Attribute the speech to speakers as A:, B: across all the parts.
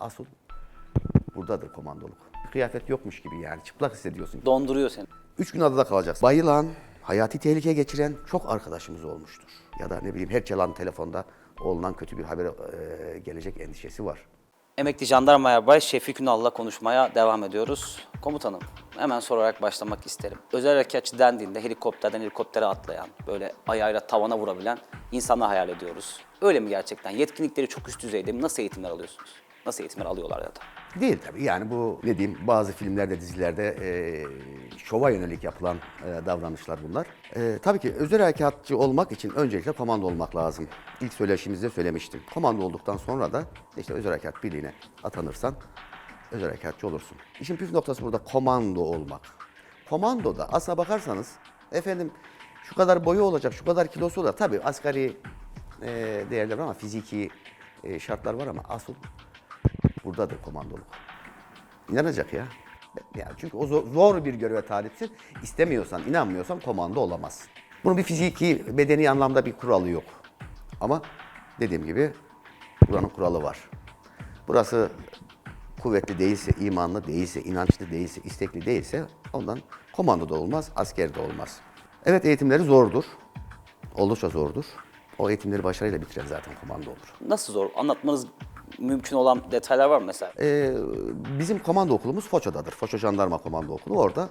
A: asıl buradadır komandoluk. Kıyafet yokmuş gibi yani çıplak hissediyorsun.
B: Donduruyor seni.
A: 3 gün adada kalacaksın. Bayılan, hayati tehlike geçiren çok arkadaşımız olmuştur. Ya da ne bileyim her çalan telefonda oğlundan kötü bir haber gelecek endişesi var.
B: Emekli Jandarma Erbay Şefik Ünal'la konuşmaya devam ediyoruz. Komutanım, hemen sorarak başlamak isterim. Özel harekatçı dendiğinde helikopterden helikoptere atlayan, böyle ayağıyla tavana vurabilen insanlar hayal ediyoruz. Öyle mi gerçekten? Yetkinlikleri çok üst düzeyde mi? Nasıl eğitimler alıyorsunuz? Nasıl eğitimler alıyorlar ya da?
A: Değil tabii yani bu ne diyeyim bazı filmlerde dizilerde şova yönelik yapılan davranışlar bunlar. Tabii ki özel harekatçı olmak için öncelikle komando olmak lazım. İlk söyleşimizde söylemiştim. Komando olduktan sonra da işte özel harekat birliğine atanırsan özel harekatçı olursun. İşin püf noktası burada komando olmak. Komandoda aslına bakarsanız efendim şu kadar boyu olacak, şu kadar kilosu olacak. Tabii asgari değerler var ama fiziki şartlar var ama asıl buradadır komandoluk. İnanacak ya. Yani çünkü o zor bir göreve talipsin. İstemiyorsan, inanmıyorsan komando olamazsın. Bunun bir fiziki, bedeni anlamda bir kuralı yok. Ama dediğim gibi buranın kuralı var. Burası kuvvetli değilse, imanlı değilse, inançlı değilse, istekli değilse ondan komando da olmaz, asker de olmaz. Evet eğitimleri zordur. Oldukça zordur. O eğitimleri başarıyla bitiren zaten komando olur.
B: Nasıl zor? Anlatmanız mümkün olan detaylar var mı mesela?
A: Bizim komando okulumuz Foça'dadır. Foça Jandarma Komando Okulu orada.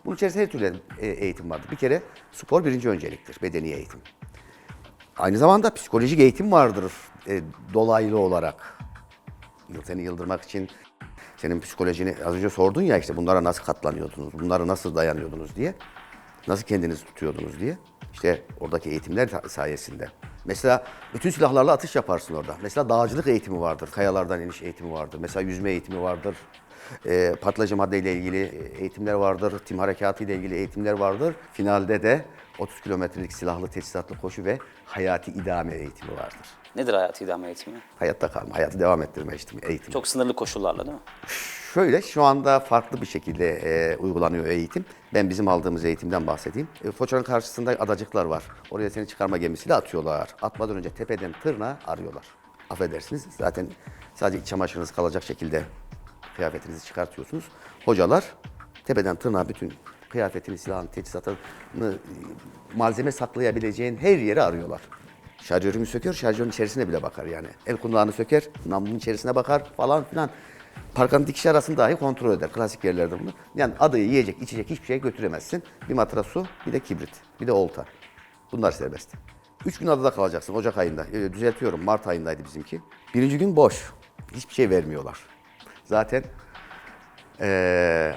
A: Bunun içerisinde her türlü eğitim vardır. Bir kere spor birinci önceliktir, bedeni eğitim. Aynı zamanda psikolojik eğitim vardır dolaylı olarak. Seni yıldırmak için senin psikolojini az önce sordun ya işte bunlara nasıl katlanıyordunuz, bunlara nasıl dayanıyordunuz diye. Nasıl kendinizi tutuyordunuz diye. İşte oradaki eğitimler sayesinde. Mesela bütün silahlarla atış yaparsın orada. Mesela dağcılık eğitimi vardır. Kayalardan iniş eğitimi vardır. Mesela yüzme eğitimi vardır. Patlayıcı maddeyle ilgili eğitimler vardır. Tim harekatı ile ilgili eğitimler vardır. Finalde de 30 kilometrelik silahlı teçhizatlı koşu ve hayati idame eğitimi vardır.
B: Nedir hayat idame eğitimi?
A: Hayatta kalma, hayatı devam ettirme eğitimi.
B: Çok sınırlı koşullarla değil mi?
A: Şöyle şu anda farklı bir şekilde uygulanıyor eğitim. Ben bizim aldığımız eğitimden bahsedeyim. Foça'nın karşısında adacıklar var. Oraya seni çıkarma gemisiyle atıyorlar. Atmadan önce tepeden tırnağa arıyorlar. Affedersiniz zaten sadece iç çamaşırınız kalacak şekilde kıyafetinizi çıkartıyorsunuz. Hocalar tepeden tırnağa bütün kıyafetini, silahını, teçhizatını, malzeme saklayabileceğin her yeri arıyorlar. Şarjörünü söker, şarjörün içerisine bile bakar yani. El kundağını söker, namlunun içerisine bakar falan filan. Parkanın dikiş arasını dahi kontrol eder. Klasik yerlerde bunu. Yani adayı yiyecek, içecek hiçbir şey götüremezsin. Bir matra su, bir de kibrit, bir de olta. Bunlar serbest. 3 gün adada kalacaksın Ocak ayında. Düzeltiyorum, Mart ayındaydı bizimki. Birinci gün boş. Hiçbir şey vermiyorlar. Zaten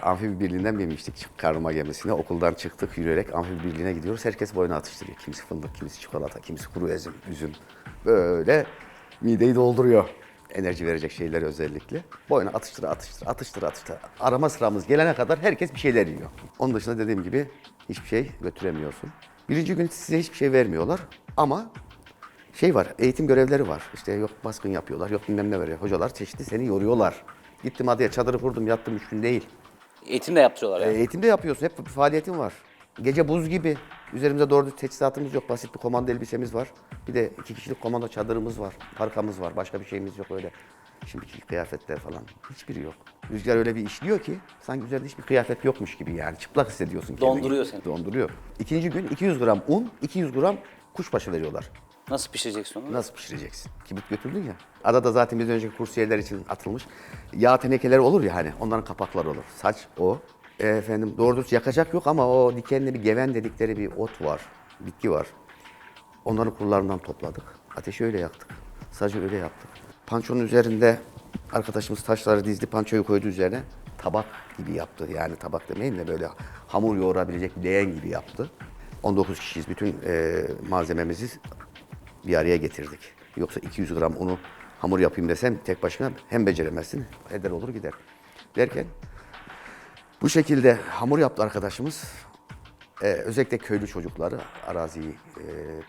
A: amfibi birliğinden binmiştik karnıma gemisine. Okuldan çıktık yürüyerek amfibi birliğine gidiyoruz. Herkes boyuna atıştırıyor. Kimisi fındık, kimisi çikolata, kimisi kuru üzüm. Böyle mideyi dolduruyor. Enerji verecek şeyleri özellikle. Boyuna atıştır. Arama sıramız gelene kadar herkes bir şeyler yiyor. Onun dışında dediğim gibi hiçbir şey götüremiyorsun. Birinci gün size hiçbir şey vermiyorlar ama şey var, eğitim görevleri var. İşte yok baskın yapıyorlar, yok bilmem ne veriyor. Hocalar çeşitli seni yoruyorlar. Gittim adaya çadırı kurdum, yattım 3 gün değil.
B: Eğitim de yaptırıyorlar yani.
A: Eğitimde yapıyorsun, hep bir faaliyetin var. Gece buz gibi. Üzerimizde doğru teçhizatımız yok, basit bir komando elbisemiz var. Bir de 2 kişilik komando çadırımız var, parkamız var. Başka bir şeyimiz yok öyle. Şimdiki kıyafetler falan hiçbiri yok. Rüzgar öyle bir işliyor ki sanki üzerinde hiçbir kıyafet yokmuş gibi yani. Çıplak hissediyorsun kendini.
B: Donduruyor seni.
A: Donduruyor. İkinci gün 200 gram un, 200 gram kuşbaşı veriyorlar.
B: Nasıl pişireceksin onu?
A: Nasıl pişireceksin? Kibrit götürdün ya. Adada zaten bizden önceki kursiyerler için atılmış. Yağ tenekeleri olur ya hani, onların kapakları olur. Saç o. Efendim doğru dürüst yakacak yok ama o dikenli bir geven dedikleri bir ot var, bitki var. Onların kurlarından topladık. Ateşi öyle yaktık. Sadece öyle yaptık. Pançonun üzerinde arkadaşımız taşları dizdi, pançoyu koydu üzerine. Tabak gibi yaptı. Yani tabak demeyeyim de böyle hamur yoğurabilecek bir leğen gibi yaptı. 19 kişiyiz. Bütün malzememizi bir araya getirdik. Yoksa 200 gram unu hamur yapayım desem tek başına hem beceremezsin, eder olur gider. Derken bu şekilde hamur yaptı arkadaşımız. Özellikle köylü çocukları, araziyi,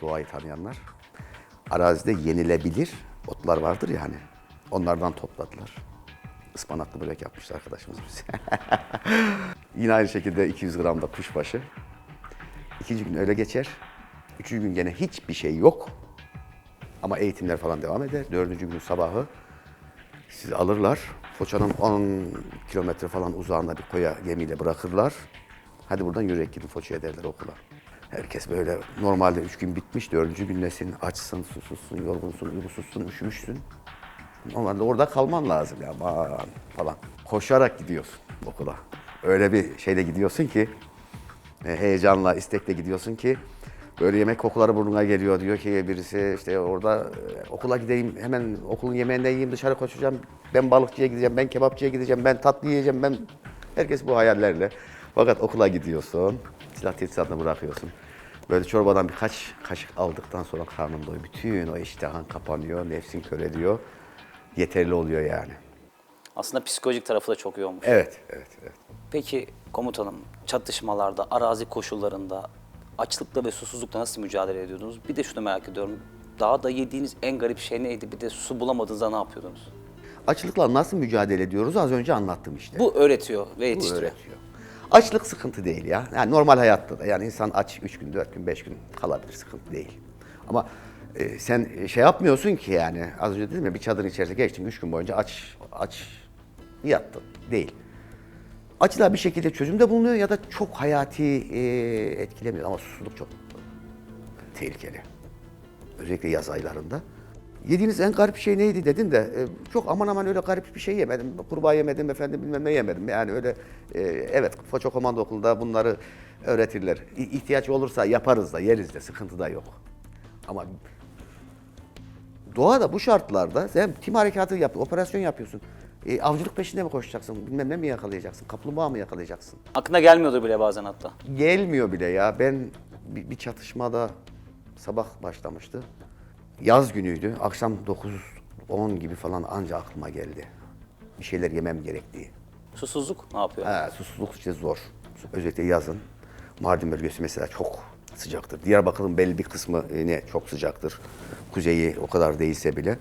A: doğayı tanıyanlar. Arazide yenilebilir otlar vardır ya hani, onlardan topladılar. Ispanaklı börek yapmıştı arkadaşımız bize. Yine aynı şekilde 200 gram da kuşbaşı. İkinci gün öyle geçer. Üçüncü gün gene hiçbir şey yok. Ama eğitimler falan devam eder. Dördüncü günün sabahı Sizi alırlar. Foça'nın 10 kilometre falan uzağında bir koya gemiyle bırakırlar. Hadi buradan yürüyerek gidin Foça'ya derler okula. Herkes böyle normalde 3 gün bitmiş, 4. gündesin, açsın, susuzsun, yorgunsun, uykusuzsun, üşümüşsün. Normalde orada kalman lazım ya aman falan. Koşarak gidiyorsun okula. Öyle bir şeyle gidiyorsun ki, heyecanla, istekle gidiyorsun ki böyle yemek kokuları burnuna geliyor. Diyor ki birisi işte orada okula gideyim, hemen okulun yemeğinden yiyeyim, dışarı koşacağım. Ben balıkçıya gideceğim, ben kebapçıya gideceğim, ben tatlı yiyeceğim, ben... Herkes bu hayallerle. Fakat okula gidiyorsun, silah teçhizatını bırakıyorsun. Böyle çorbadan birkaç kaşık aldıktan sonra karnın doyuyor. Bütün o iştahın kapanıyor, nefsin köreliyor. Yeterli oluyor yani.
B: Aslında psikolojik tarafı da çok iyi olmuş.
A: Evet, evet, evet.
B: Peki komutanım, çatışmalarda, arazi koşullarında, açlıkla ve susuzlukla nasıl mücadele ediyordunuz? Bir de şunu merak ediyorum. Dağda yediğiniz en garip şey neydi? Bir de su bulamadığınızda ne yapıyordunuz?
A: Açlıkla nasıl mücadele ediyoruz az önce anlattım işte.
B: Bu öğretiyor ve
A: Bu
B: yetiştiriyor.
A: öğretiyor. Açlık sıkıntı değil ya. Yani normal hayatta da yani insan aç 3 gün, 4 gün, 5 gün kalabilir, sıkıntı değil. Ama sen şey yapmıyorsun ki yani az önce dedim ya bir çadırın içerisinde geçtin 3 gün boyunca aç yattın. Değil. Açlığa bir şekilde çözüm de bulunuyor ya da çok hayati etkilemiyor ama susuzluk çok tehlikeli. Özellikle yaz aylarında. Yediğiniz en garip şey neydi dedin de çok aman aman öyle garip bir şey yemedim. Kurbağa yemedim efendim bilmem ne yemedim. Yani öyle evet Foça Komando Okulu'nda bunları öğretirler. İhtiyaç olursa yaparız da yeriz de sıkıntı da yok. Ama doğada bu şartlarda sen tim harekatı yap, operasyon yapıyorsun. Avcılık peşinde mi koşacaksın? Bilmem ne mi yakalayacaksın? Kaplumbağa mı yakalayacaksın?
B: Aklına gelmiyordur bile bazen hatta.
A: Gelmiyor bile ya. Ben bir çatışmada sabah başlamıştı. Yaz günüydü. Akşam 9-10 gibi falan anca aklıma geldi. Bir şeyler yemem gerektiği.
B: Susuzluk ne yapıyor?
A: Susuzluk işte zor. Özellikle yazın. Mardin bölgesi mesela çok sıcaktır. Diyarbakır'ın belli bir kısmı yine çok sıcaktır. Kuzeyi o kadar değilse bile.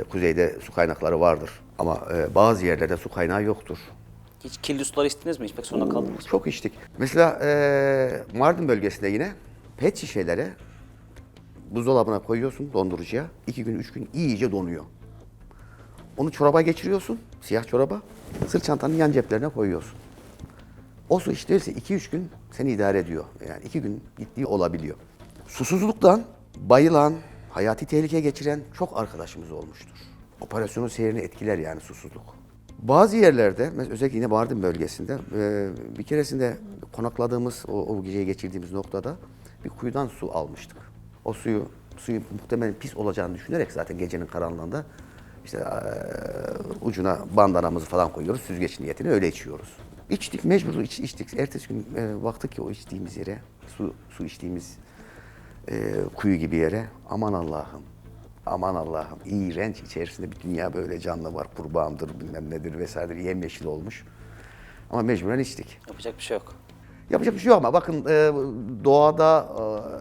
A: Kuzeyde su kaynakları vardır. Ama bazı yerlerde su kaynağı yoktur.
B: Hiç kirli sular içtiniz mi? İçmek zorunda kaldınız mı?
A: Çok içtik. Mesela Mardin bölgesinde yine pet şişelere buzdolabına koyuyorsun dondurucuya. 2 gün 3 gün iyice donuyor. Onu çoraba geçiriyorsun, siyah çoraba. Sırt çantanın yan ceplerine koyuyorsun. O su içtirirse 2-3 gün seni idare ediyor. Yani 2 gün gittiği olabiliyor. Susuzluktan bayılan, hayati tehlike geçiren çok arkadaşımız olmuştur. Operasyonun seyrini etkiler yani susuzluk. Bazı yerlerde, özellikle yine Mardin bölgesinde, bir keresinde konakladığımız, o geceyi geçirdiğimiz noktada bir kuyudan su almıştık. O suyu muhtemelen pis olacağını düşünerek zaten gecenin karanlığında işte ucuna bandanamızı falan koyuyoruz, süzgeç niyetine öyle içiyoruz. İçtik, mecbur içtik. Ertesi gün baktık ki o içtiğimiz yere, su içtiğimiz kuyu gibi yere, aman Allah'ım, aman Allah'ım, iğrenç içerisinde bir dünya böyle canlı var, kurbağamdır, bilmem nedir vesairedir, yemyeşil olmuş. Ama mecburen içtik.
B: Yapacak bir şey yok.
A: Yapacak bir şey yok ama bakın doğada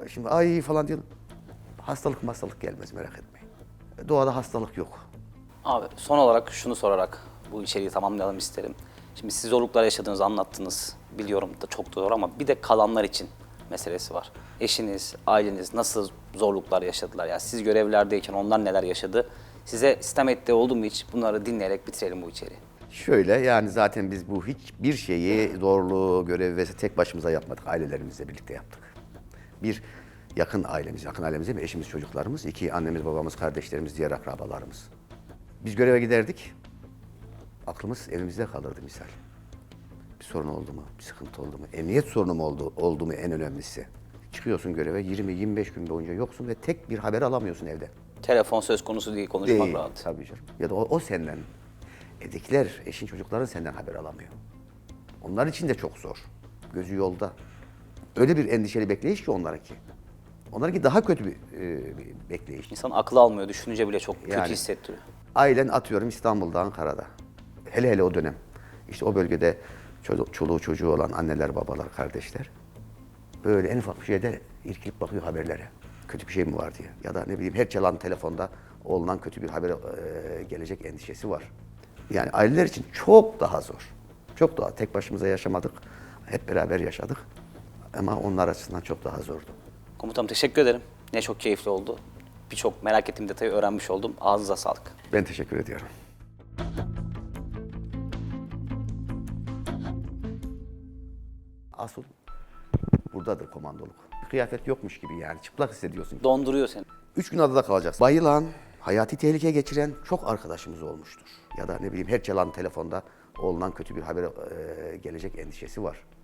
A: şimdi ay falan diyor. Hastalık gelmez merak etmeyin. Doğada hastalık yok.
B: Abi son olarak şunu sorarak bu içeriği tamamlayalım isterim. Şimdi siz zorluklar yaşadığınızı anlattınız. Biliyorum da çok doğru ama bir de kalanlar için meselesi var. Eşiniz, aileniz nasıl zorluklar yaşadılar? Yani siz görevlerdeyken onlar neler yaşadı? Size sitem ettiği oldu mu hiç? Bunları dinleyerek bitirelim bu içeriği.
A: Şöyle yani zaten biz bu hiçbir şeyi zorluğu, görevi ve tek başımıza yapmadık. Ailelerimizle birlikte yaptık. Bir yakın ailemiz değil mi? Eşimiz, çocuklarımız. 2 annemiz, babamız, kardeşlerimiz, diğer akrabalarımız. Biz göreve giderdik. Aklımız evimizde kalırdı misal. Bir sorun oldu mu? Bir sıkıntı oldu mu? Emniyet sorunu mu oldu mu en önemlisi? Çıkıyorsun göreve 20-25 gün boyunca yoksun ve tek bir haber alamıyorsun evde.
B: Telefon söz konusu değil, konuşmak
A: Değil,
B: rahat.
A: tabii canım. Ya da o senden, evdekiler, eşin çocukların senden haber alamıyor. Onlar için de çok zor. Gözü yolda. Öyle bir endişeli bekleyiş ki onlarınki. Onlarınki daha kötü bir bekleyiş.
B: İnsan aklı almıyor, düşününce bile çok kötü
A: Yani.
B: hissettiriyor.
A: Ailen atıyorum İstanbul'da, Ankara'da. Hele o dönem. İşte o bölgede çoluğu çocuğu olan anneler, babalar, kardeşler. Böyle en ufak bir şeyde irkilip bakıyor haberlere. Kötü bir şey mi var diye. Ya da ne bileyim her çalan telefonda oğlundan kötü bir haber gelecek endişesi var. Yani aileler için çok daha zor. Çok daha. Tek başımıza yaşamadık. Hep beraber yaşadık. Ama onlar açısından çok daha zordu.
B: Komutanım teşekkür ederim. Ne çok keyifli oldu. Birçok merak ettiğim detayı öğrenmiş oldum. Ağzınıza sağlık.
A: Ben teşekkür ediyorum. Asıl buradadır komandoluk. Bir kıyafet yokmuş gibi yani çıplak hissediyorsun.
B: Donduruyor seni.
A: 3 gün adada kalacaksın. Bayılan, hayati tehlikeye geçiren çok arkadaşımız olmuştur. Ya da ne bileyim her çalan telefonda oğlundan kötü bir haber gelecek endişesi var.